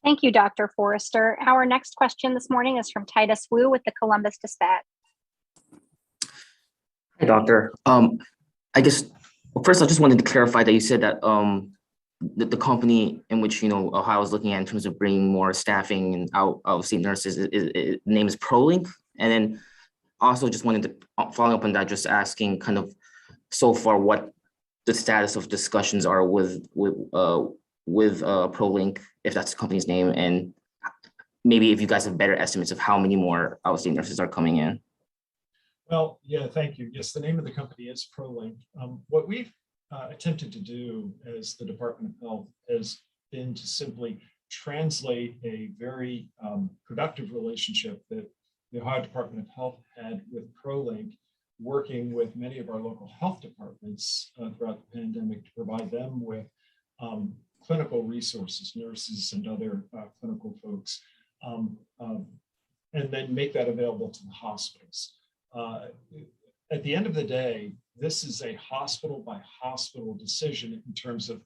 Thank you, Dr. Forrester. Our next question this morning is from Titus Wu with the Columbus Dispatch. Hi, Doctor. I guess, well, first, I just wanted to clarify that you said that the company in which, Ohio is looking at in terms of bringing more staffing and out-of-state nurses, the name is ProLink. And then also just wanted to follow up on that, just asking kind of so far what the status of discussions are with ProLink, if that's the company's name, and maybe if you guys have better estimates of how many more out-of-state nurses are coming in. Well, yeah, thank you. Yes, the name of the company is ProLink. What we've attempted to do as the Department of Health has been to simply translate a very productive relationship that the Ohio Department of Health had with ProLink, working with many of our local health departments throughout the pandemic to provide them with clinical resources, nurses and other clinical folks, and then make that available to the hospitals. At the end of the day, this is a hospital by hospital decision in terms of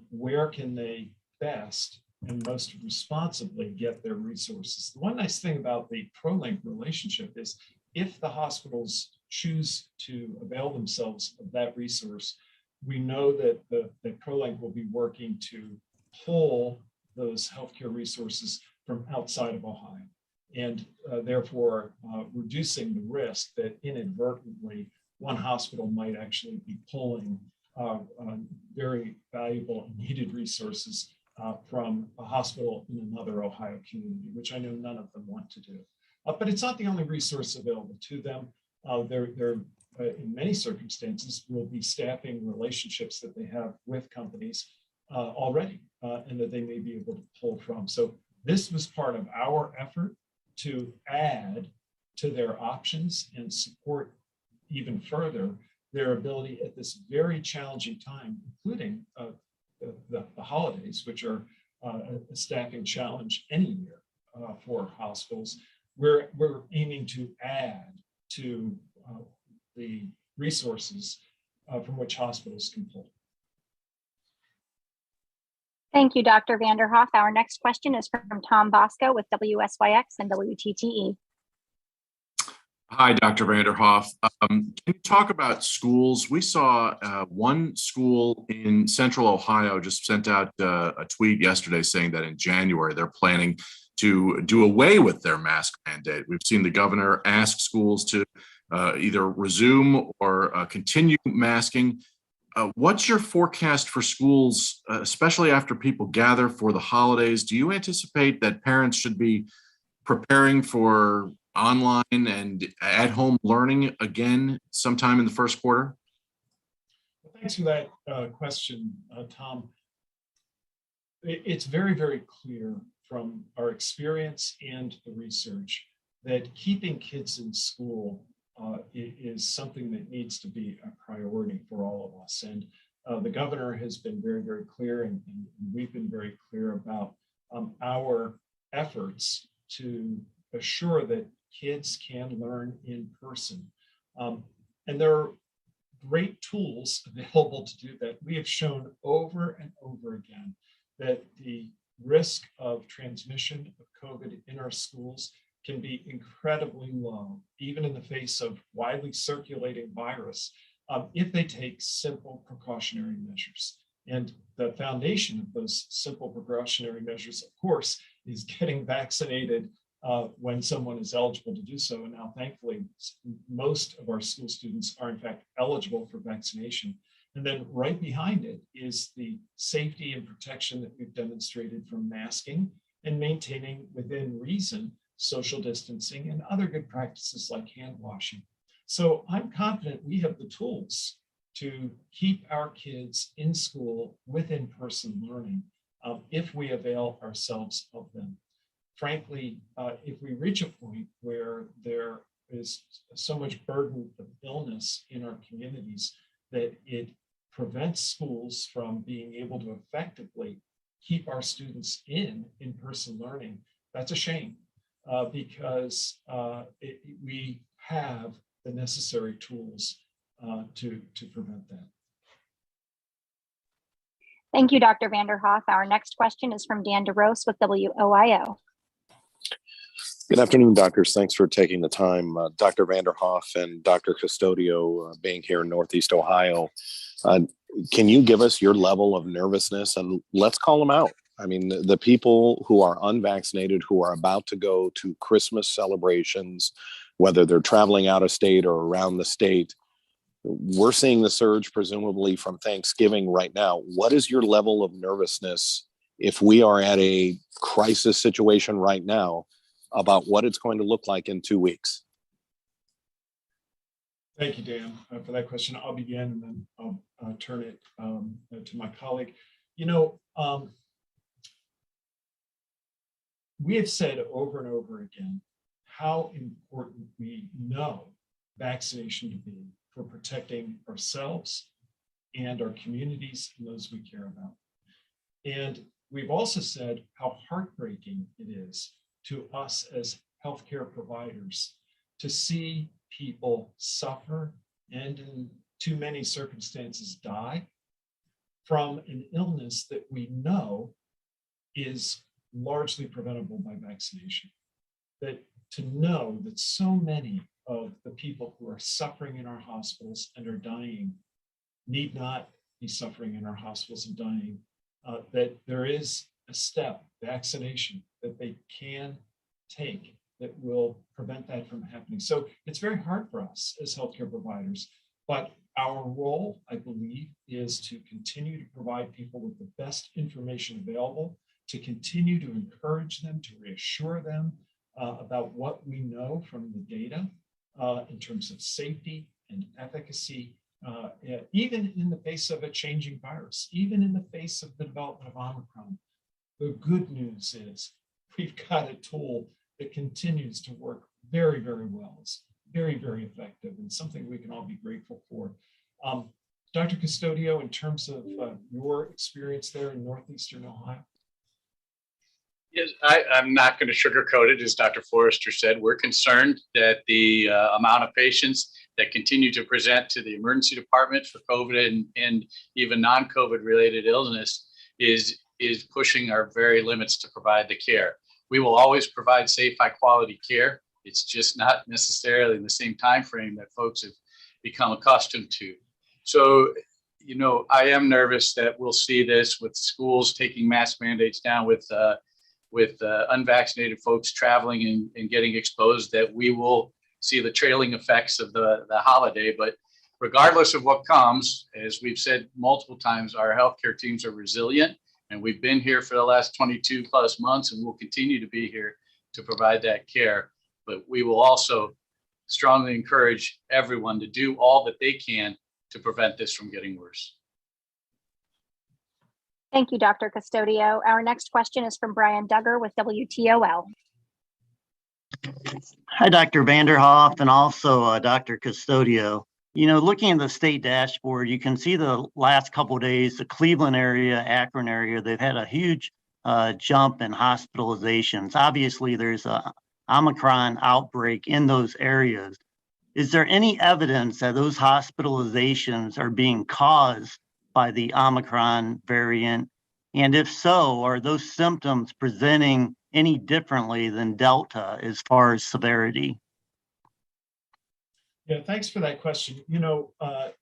where can they best and most responsibly get their resources. The one nice thing about the ProLink relationship is if the hospitals choose to avail themselves of that resource, we know that that ProLink will be working to pull those healthcare resources from outside of Ohio, and therefore reducing the risk that inadvertently one hospital might actually be pulling very valuable and needed resources from a hospital in another Ohio community, which I know none of them want to do. But it's not the only resource available to them. There in many circumstances will be staffing relationships that they have with companies already and that they may be able to pull from. So this was part of our effort to add to their options and support even further their ability at this very challenging time, including the holidays, which are a staffing challenge any year for hospitals. We're aiming to add to the resources from which hospitals can pull. Thank you, Dr. Vanderhoff. Our next question is from Tom Bosco with WSYX and WTTE. Hi, Dr. Vanderhoff. Can you talk about schools? We saw one school in Central Ohio just sent out a tweet yesterday saying that in January they're planning to do away with their mask mandate. We've seen the governor ask schools to either resume or continue masking. What's your forecast for schools, especially after people gather for the holidays? Do you anticipate that parents should be preparing for online and at-home learning again sometime in the first quarter? Well, thanks for that question, Tom. It's very, very clear from our experience and the research that keeping kids in school is something that needs to be a priority for all of us. And the governor has been very, very clear, and we've been very clear about our efforts to assure that kids can learn in person. And there are great tools available to do that. We have shown over and over again that the risk of transmission of COVID in our schools can be incredibly low, even in the face of widely circulating virus, if they take simple precautionary measures. And the foundation of those simple precautionary measures, of course, is getting vaccinated when someone is eligible to do so. And now, thankfully, most of our school students are in fact eligible for vaccination. And then right behind it is the safety and protection that we've demonstrated from masking and maintaining within reason social distancing and other good practices like hand washing. So I'm confident we have the tools to keep our kids in school with in-person learning if we avail ourselves of them. Frankly, if we reach a point where there is so much burden of illness in our communities that it prevents schools from being able to effectively keep our students in in-person learning. That's a shame because we have the necessary tools to prevent that. Thank you, Dr. Vanderhoff. Our next question is from Dan DeRose with WOIO. Good afternoon, doctors. Thanks for taking the time. Dr. Vanderhoff and Dr. Custodio being here in Northeast Ohio. Can you give us your level of nervousness, and let's call them out? I mean, the people who are unvaccinated, who are about to go to Christmas celebrations, whether they're traveling out of state or around the state, we're seeing the surge presumably from Thanksgiving right now. What is your level of nervousness if we are at a crisis situation right now about what it's going to look like in 2 weeks? Thank you, Dan, for that question. I'll begin and then I'll turn it to my colleague. You know, we have said over and over again how important we know vaccination to be for protecting ourselves and our communities and those we care about. And we've also said how heartbreaking it is to us as healthcare providers to see people suffer and in too many circumstances die from an illness that we know is largely preventable by vaccination. That to know that so many of the people who are suffering in our hospitals and are dying need not be suffering in our hospitals and dying, that there is a step, vaccination, that they can take that will prevent that from happening. So it's very hard for us as healthcare providers, but our role, I believe, is to continue to provide people with the best information available, to continue to encourage them, to reassure them about what we know from the data in terms of safety and efficacy, even in the face of a changing virus, even in the face of the development of Omicron. The good news is we've got a tool that continues to work very, very well. It's very, very effective and something we can all be grateful for. Dr. Custodio, in terms of your experience there in Northeastern Ohio? Yes, I'm not going to sugarcoat it. As Dr. Forrester said, we're concerned that the amount of patients that continue to present to the emergency department for COVID and even non-COVID related illness is pushing our very limits to provide the care. We will always provide safe, high quality care. It's just not necessarily in the same time frame that folks have become accustomed to. So, you know, I am nervous that we'll see this with schools taking mask mandates down, with unvaccinated folks traveling and getting exposed, that we will see the trailing effects of the holiday. But regardless of what comes, as we've said multiple times, our healthcare teams are resilient, and we've been here for the last 22 plus months, and we'll continue to be here to provide that care. But we will also strongly encourage everyone to do all that they can to prevent this from getting worse. Thank you, Dr. Custodio. Our next question is from Brian Duggar with WTOL. Hi, Dr. Vanderhoff, and also Dr. Custodio. You know, looking at the state dashboard, you can see the last couple of days, the Cleveland area, Akron area, they've had a huge jump in hospitalizations. Obviously, there's a Omicron outbreak in those areas. Is there any evidence that those hospitalizations are being caused by the Omicron variant? And if so, are those symptoms presenting any differently than Delta as far as severity? Yeah, thanks for that question. You know,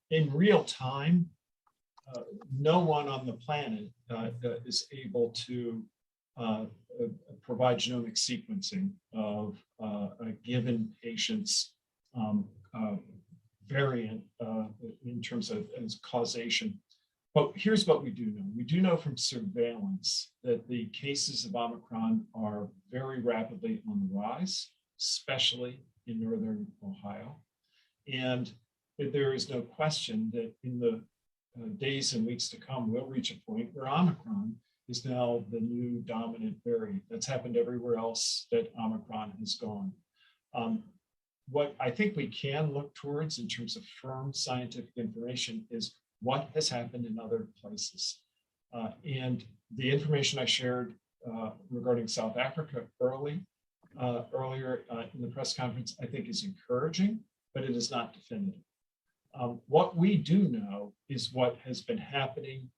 in real time, no one on the planet is able to provide genomic sequencing of a given patient's variant in terms of as causation. But here's what we do know. We do know from surveillance that the cases of Omicron are very rapidly on the rise, especially in northern Ohio. And there is no question that in the days and weeks to come, we'll reach a point where Omicron is now the new dominant variant. That's happened everywhere else that Omicron has gone. what I think we can look towards in terms of firm scientific information is what has happened in other places. And the information I shared regarding South Africa earlier in the press conference, I think is encouraging, but it is not definitive. What we do know is what has been happening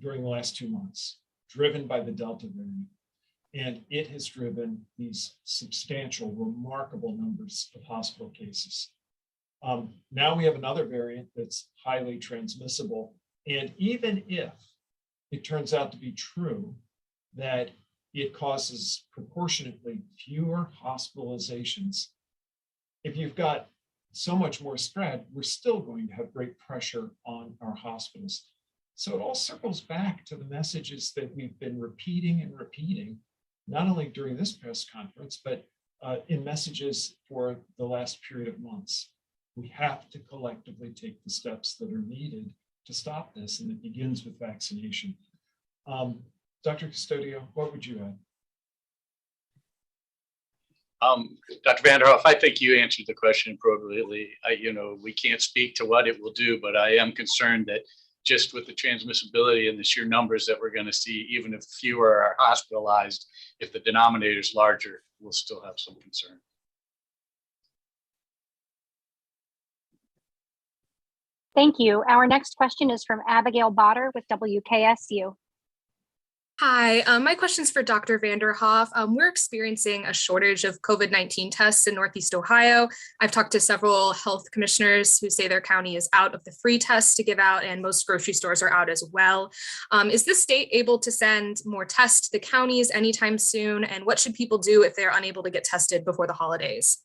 during the last 2 months, driven by the Delta variant. And it has driven these substantial, remarkable numbers of hospital cases. Now we have another variant that's highly transmissible. And even if it turns out to be true that it causes proportionately fewer hospitalizations, if you've got so much more spread, we're still going to have great pressure on our hospitals. So it all circles back to the messages that we've been repeating and repeating, not only during this press conference, but in messages for the last period of months. We have to collectively take the steps that are needed to stop this, and it begins with vaccination. Dr. Custodio, what would you add? Dr. Vanderhoff, I think you answered the question appropriately. We can't speak to what it will do, but I am concerned that just with the transmissibility and the sheer numbers that we're going to see, even if fewer are hospitalized, if the denominator is larger, we'll still have some concern. Thank you. Our next question is from Abigail Botter with WKSU. Hi, my question is for Dr. Vanderhoff. We're experiencing a shortage of COVID-19 tests in Northeast Ohio. I've talked to several health commissioners who say their county is out of the free tests to give out, and most grocery stores are out as well. Is the state able to send more tests to the counties anytime soon? And what should people do if they're unable to get tested before the holidays?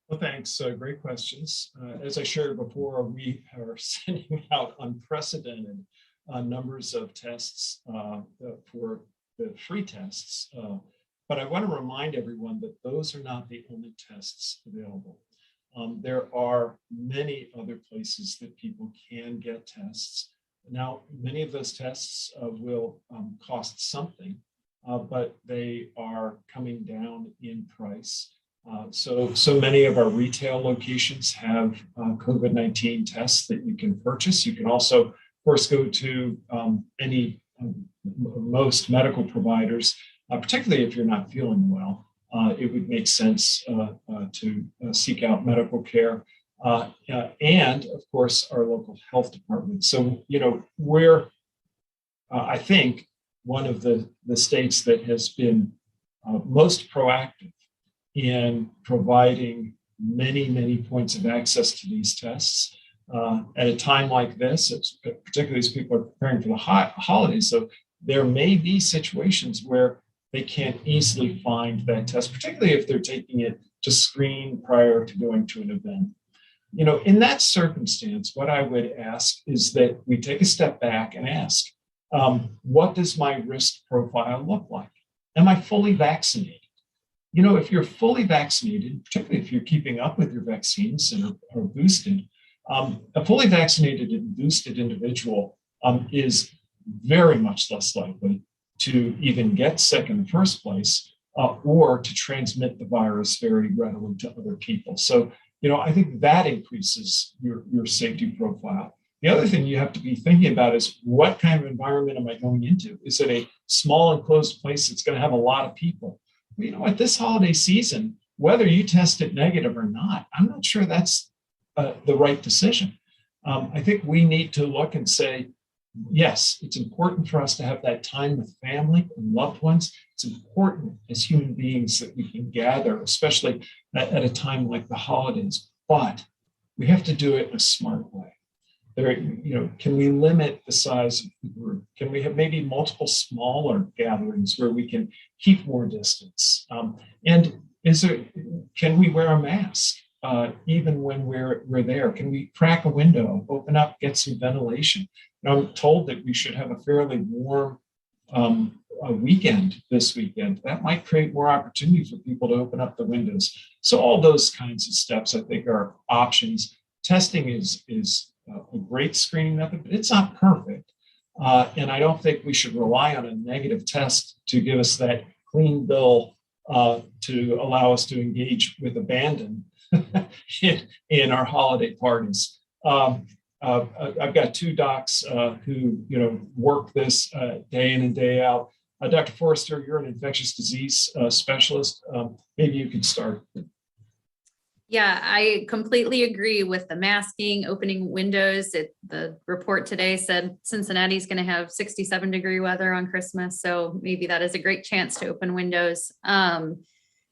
Well, thanks. Great questions. As I shared before, we are sending out unprecedented numbers of tests for the free tests. But I want to remind everyone that those are not the only tests available. There are many other places that people can get tests. Now, many of those tests will cost something, but they are coming down in price. So many of our retail locations have COVID-19 tests that you can purchase. You can also, of course, go to most medical providers, particularly if you're not feeling well. It would make sense to seek out medical care, and of course, our local health department. So, we're, I think, one of the states that has been most proactive in providing many points of access to these tests at a time like this, particularly as people are preparing for the holidays. So there may be situations where they can't easily find that test, particularly if they're taking it to screen prior to going to an event. In that circumstance, what I would ask is that we take a step back and ask, what does my risk profile look like? Am I fully vaccinated? If you're fully vaccinated, particularly if you're keeping up with your vaccines and are boosted, a fully vaccinated and boosted individual is very much less likely to even get sick in the first place or to transmit the virus very readily to other people. So, I think that increases your safety profile. The other thing you have to be thinking about is what kind of environment am I going into? Is it a small enclosed place that's going to have a lot of people? At this holiday season, whether you tested negative or not, I'm not sure that's the right decision. I think we need to look and say, yes, it's important for us to have that time with family and loved ones. It's important as human beings that we can gather, especially at a time like the holidays, but we have to do it in a smart way. Can we limit the size of the group? Can we have maybe multiple smaller gatherings where we can keep more distance? And can we wear a mask even when we're there? Can we crack a window, open up, get some ventilation? I'm told that we should have a fairly warm weekend this weekend. That might create more opportunity for people to open up the windows. So all those kinds of steps, I think, are options. Testing is a great screening method, but it's not perfect. And I don't think we should rely on a negative test to give us that clean bill to allow us to engage with abandon in our holiday parties. I've got two docs who work this day in and day out. Dr. Forrester, you're an infectious disease specialist. Maybe you could start. Yeah, I completely agree with the masking, opening windows. The report today said Cincinnati's going to have 67-degree weather on Christmas, so maybe that is a great chance to open windows. And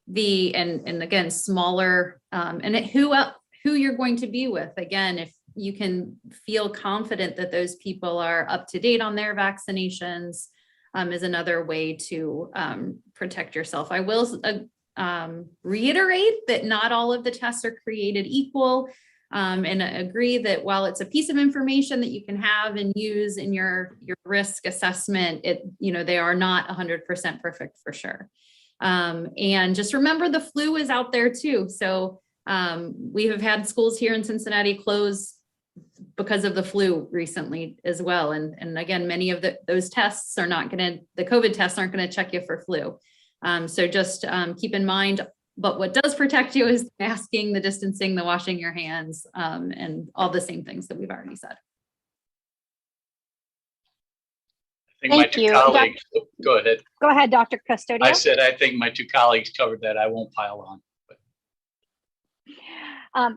again, smaller and who you're going to be with. Again, if you can feel confident that those people are up to date on their vaccinations, is another way to protect yourself. I will reiterate that not all of the tests are created equal, and agree that while it's a piece of information that you can have and use in your risk assessment, they are not 100% perfect for sure. And just remember the flu is out there too. So we have had schools here in Cincinnati close because of the flu recently as well. And again, many of those tests are not the COVID tests aren't going to check you for flu. So just keep in mind, but what does protect you is masking, the distancing, the washing your hands, and all the same things that we've already said. I think my two colleagues, go ahead. Go ahead, Dr. Custodio. I said, I think my two colleagues covered that. I won't pile on.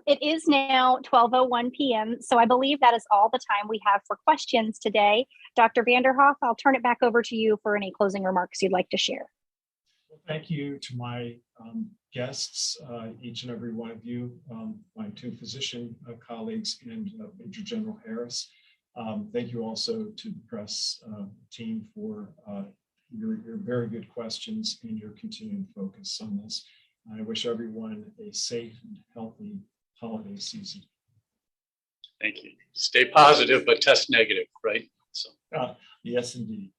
It is now 12:01 p.m., so I believe that is all the time we have for questions today. Dr. Vanderhoff, I'll turn it back over to you for any closing remarks you'd like to share. Well, thank you to my guests, each and every one of you, my two physician colleagues and Major General Harris. Thank you also to the press team for your very good questions and your continued focus on this. I wish everyone a safe and healthy holiday season. Thank you. Stay positive, but test negative, right? So. Yes, indeed.